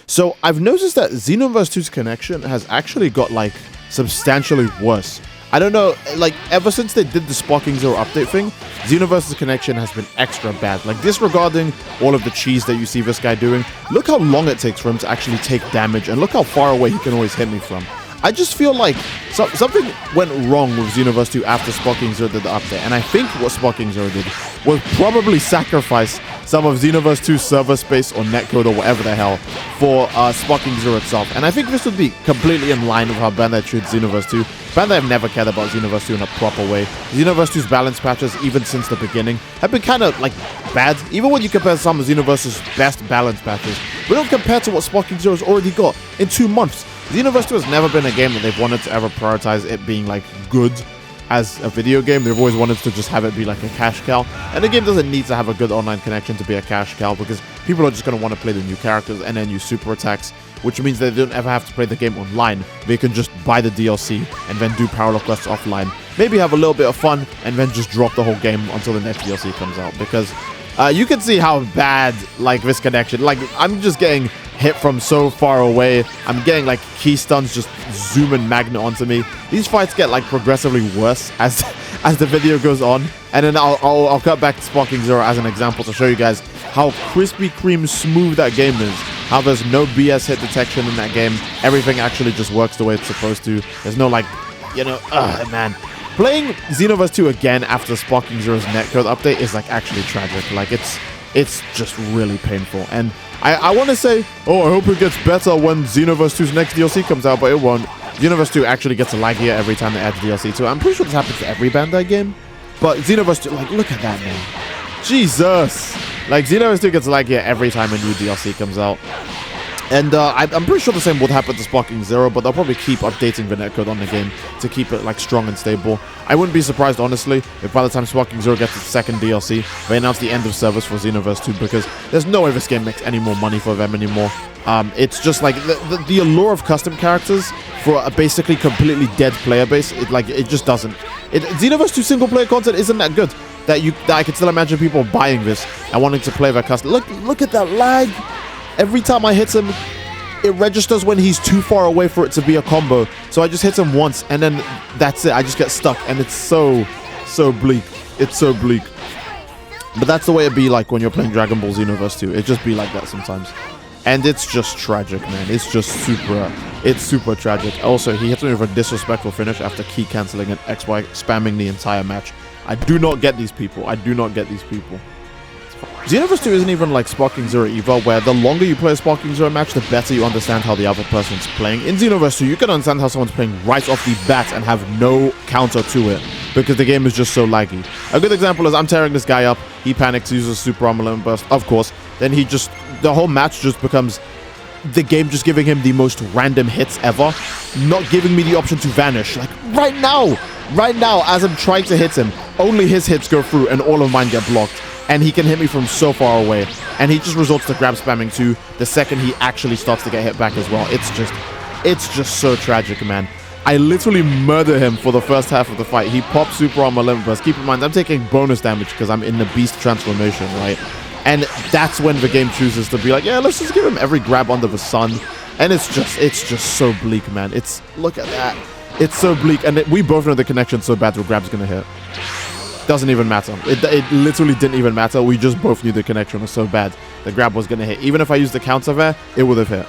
So I've noticed that Xenoverse 2's connection has actually got like substantially worse. I don't know, like ever since they did the Sparking Zero update thing, Xenoverse's connection has been extra bad. Like disregarding all of the cheese that you see this guy doing, look how long it takes for him to actually take damage, and look how far away he can always hit me from. I just feel like something went wrong with Xenoverse 2 after Sparking Zero did the update, and I think what Sparking Zero did was probably sacrifice some of Xenoverse 2's server space or netcode or whatever the hell for Sparking Zero itself. And I think this would be completely in line with how Bandai treats Xenoverse 2. Bandai have never cared about Xenoverse 2 in a proper way. Xenoverse 2's balance patches, even since the beginning, have been kind of like bad. Even when you compare some of Xenoverse's best balance patches, we don't compare to what Sparking Zero's already got in 2 months. Xenoverse 2 has never been a game that they've wanted to ever prioritize it being like good as a video game. They've always wanted to just have it be like a cash cow, and the game doesn't need to have a good online connection to be a cash cow, because people are just going to want to play the new characters and then use super attacks, which means they don't ever have to play the game online. They can just buy the DLC and then do parallel quests offline, maybe have a little bit of fun, and then just drop the whole game until the next DLC comes out, because you can see how bad like this connection, like I'm just getting hit from so far away. I'm getting like key stuns just zooming magnet onto me. These fights get like progressively worse as the video goes on, and then I'll cut back to Sparking Zero as an example to show you guys how crispy cream smooth that game is, how there's no BS hit detection in that game. Everything actually just works the way it's supposed to. There's no like, you know, man. Playing Xenoverse 2 again after Sparking Zero's netcode update is like actually tragic. Like it's just really painful. And I want to say, oh, I hope it gets better when Xenoverse 2's next DLC comes out, but it won't. Xenoverse 2 actually gets laggier every time they add DLC to it. I'm pretty sure this happens to every Bandai game. But Xenoverse 2, like, look at that, man. Jesus! Like, Xenoverse 2 gets laggier every time a new DLC comes out. And I'm pretty sure the same would happen to Sparking Zero, but they'll probably keep updating the netcode on the game to keep it like strong and stable. I wouldn't be surprised, honestly, if by the time Sparking Zero gets its second DLC, they announce the end of service for Xenoverse 2, because there's no way this game makes any more money for them anymore. It's just like the allure of custom characters for a basically completely dead player base, it just doesn't. Xenoverse 2 single player content isn't that good that I can still imagine people buying this and wanting to play their custom. Look at that lag. Every time I hit him, it registers when he's too far away for it to be a combo. So I just hit him once, and then that's it. I just get stuck, and it's so bleak. It's so bleak. But that's the way it be like when you're playing Dragon Ball Xenoverse 2. It just be like that sometimes. And it's just tragic, man. It's just super tragic. Also, he hits me with a disrespectful finish after key canceling and XY spamming the entire match. I do not get these people. I do not get these people. Xenoverse 2 isn't even like Sparking Zero either, where the longer you play a Sparking Zero match, the better you understand how the other person's playing. In Xenoverse 2, you can understand how someone's playing right off the bat and have no counter to it, because the game is just so laggy. A good example is I'm tearing this guy up, he panics, uses Super Armor Limit Burst, of course, then the whole match just becomes the game just giving him the most random hits ever, not giving me the option to vanish. Like, right now, as I'm trying to hit him, only his hits go through and all of mine get blocked. And he can hit me from so far away. And he just resorts to grab spamming too the second he actually starts to get hit back as well. It's just so tragic, man. I literally murder him for the first half of the fight. He pops Super Armor Limit Burst. Keep in mind, I'm taking bonus damage because I'm in the beast transformation, right? And that's when the game chooses to be like, yeah, let's just give him every grab under the sun. And it's just so bleak, man. Look at that. It's so bleak. And we both know the connection's so bad the grab's gonna hit. Doesn't even matter. It literally didn't even matter. We just both knew the connection was so bad the grab was going to hit. Even if I used the counter there, it would have hit.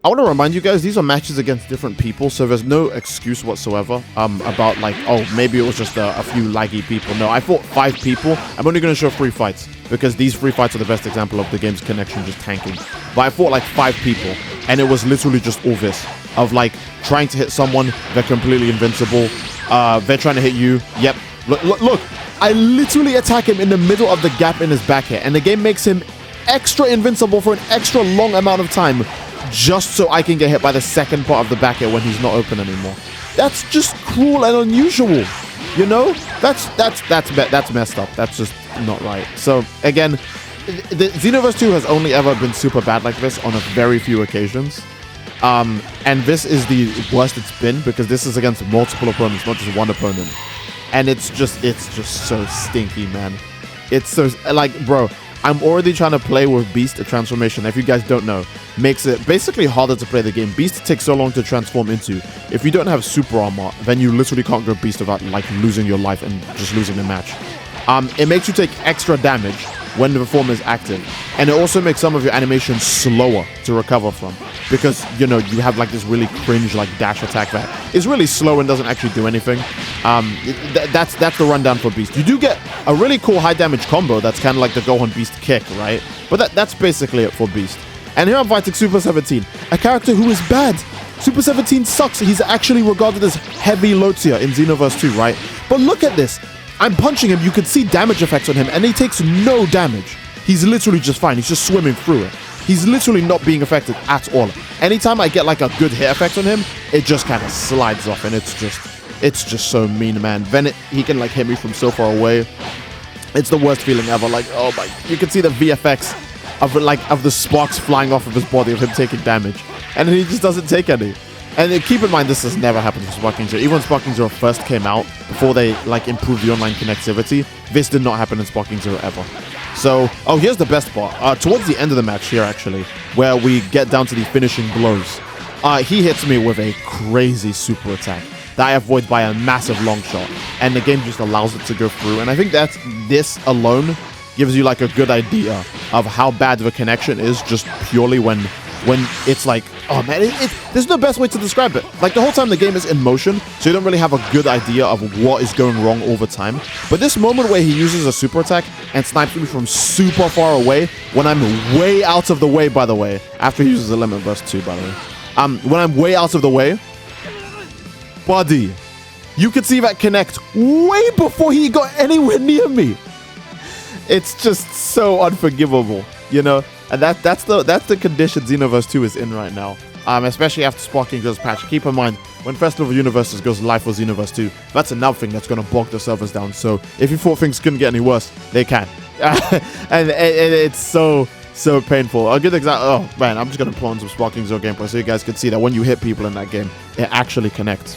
I want to remind you guys, these are matches against different people, so there's no excuse whatsoever about like, oh, maybe it was just a few laggy people. No, I fought 5 people. I'm only going to show 3 fights, because these 3 fights are the best example of the game's connection just tanking. But I fought like 5 people, and it was literally just all this, of like trying to hit someone, they're completely invincible, they're trying to hit you, yep. Look, I literally attack him in the middle of the gap in his back here, and the game makes him extra invincible for an extra long amount of time, just so I can get hit by the second part of the back here when he's not open anymore. That's just cruel and unusual, you know? That's messed up. That's just not right. So again, the Xenoverse 2 has only ever been super bad like this on a very few occasions. And this is the worst it's been, because this is against multiple opponents, not just one opponent. And it's just so stinky, man. It's so, like, bro, I'm already trying to play with Beast, a transformation, if you guys don't know, makes it basically harder to play the game. Beast takes so long to transform into. If you don't have super armor, then you literally can't go Beast without like losing your life and just losing the match. It makes you take extra damage when the form is active, and it also makes some of your animations slower to recover from, because you know you have like this really cringe like dash attack that is really slow and doesn't actually do anything. That's the rundown for Beast. You do get a really cool high damage combo that's kind of like the Gohan Beast kick, right? But that's basically it for Beast. And here I'm fighting Super 17, a character who is bad. Super 17 sucks. He's actually regarded as heavy low tier in Xenoverse 2, right? But look at this. I'm punching him, you can see damage effects on him, and he takes no damage. He's literally just fine, he's just swimming through it. He's literally not being affected at all. Anytime I get like a good hit effect on him, it just kind of slides off, and it's just so mean, man. Then he can like hit me from so far away. It's the worst feeling ever. Like, oh my, you can see the VFX of the sparks flying off of his body of him taking damage, and then he just doesn't take any. And keep in mind, this has never happened with Sparking Zero. Even when Sparking Zero first came out, before they like improved the online connectivity, this did not happen in Sparking Zero ever. So, oh, here's the best part. Towards the end of the match here, actually, where we get down to the finishing blows, he hits me with a crazy super attack that I avoid by a massive long shot, and the game just allows it to go through. And I think that this alone gives you like a good idea of how bad the connection is, just purely when it's like, oh man, there's no best way to describe it. Like the whole time the game is in motion, so you don't really have a good idea of what is going wrong all the time. But this moment where he uses a super attack and snipes me from super far away, when I'm way out of the way, by the way, after he uses a limit burst too, by the way, when I'm way out of the way, buddy, you could see that connect way before he got anywhere near me. It's just so unforgivable, you know? And that's the condition Xenoverse 2 is in right now. Especially after Sparking Zero's patch. Keep in mind, when Festival of Universes goes live for Xenoverse 2, that's another thing that's going to bog the servers down. So if you thought things couldn't get any worse, they can. And it's so painful. A good example. Oh man, I'm just going to pull on some Sparking Zero gameplay so you guys can see that when you hit people in that game, it actually connects.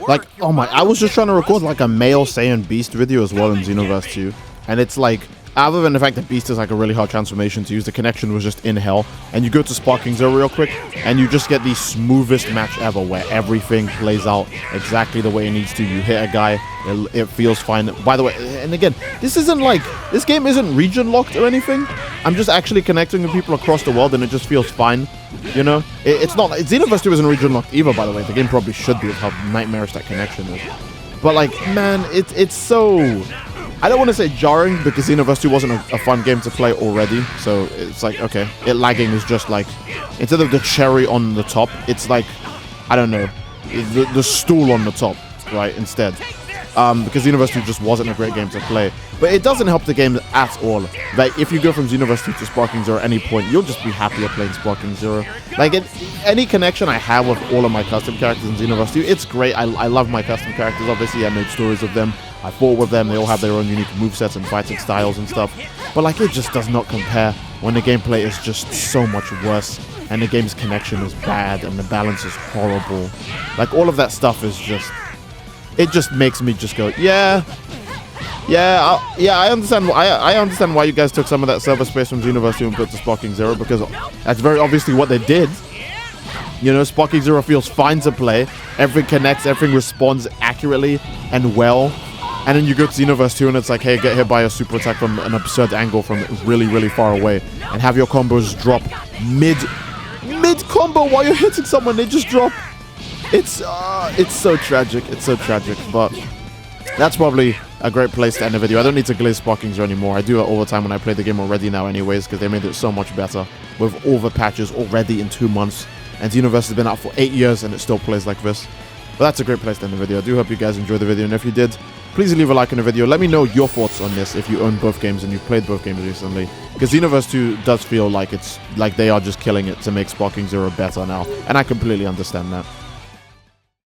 Like, oh my, I was just trying to record like a male Saiyan Beast video as well in Xenoverse 2. And it's like, other than the fact that Beast is like a really hard transformation to use, the connection was just in hell. And you go to Sparking Zero real quick, and you just get the smoothest match ever, where everything plays out exactly the way it needs to. You hit a guy, it feels fine. By the way, and again, this game isn't region locked or anything. I'm just actually connecting with people across the world, and it just feels fine. You know, it's not. Xenoverse 2 isn't region locked either, by the way. The game probably should be with how nightmarish that connection is. But like, man, it's so. I don't want to say jarring, because Xenoverse 2 wasn't a fun game to play already, so it's like, okay, lagging is just like, instead of the cherry on the top, it's like, I don't know, the stool on the top, right, instead. Because Xenoverse 2 just wasn't a great game to play. But it doesn't help the game at all. Like, if you go from Xenoverse 2 to Sparking Zero at any point, you'll just be happier playing Sparking Zero. Like, any connection I have with all of my custom characters in Xenoverse 2, it's great. I love my custom characters, obviously. I made stories of them. I fought with them. They all have their own unique movesets and fighting styles and stuff. But, like, it just does not compare when the gameplay is just so much worse. And the game's connection is bad. And the balance is horrible. Like, all of that stuff is just... It just makes me just go, yeah, I understand. I understand why you guys took some of that server space from Xenoverse 2 and put to Sparking Zero, because that's very obviously what they did. You know, Sparking Zero feels fine to play. Everything connects, everything responds accurately and well. And then you go to Xenoverse 2 and it's like, hey, get hit by a super attack from an absurd angle from really, really far away, and have your combos drop mid combo while you're hitting someone. They just drop. It's so tragic. It's so tragic, but that's probably a great place to end the video. I don't need to glaze Sparking Zero anymore. I do it all the time when I play the game already now anyways, because they made it so much better with all the patches already in 2 months. And Xenoverse has been out for 8 years and it still plays like this. But that's a great place to end the video. I do hope you guys enjoyed the video, and if you did, please leave a like on the video. Let me know your thoughts on this if you own both games and you've played both games recently. Because Xenoverse 2 does feel like it's like they are just killing it to make Sparking Zero better now. And I completely understand that.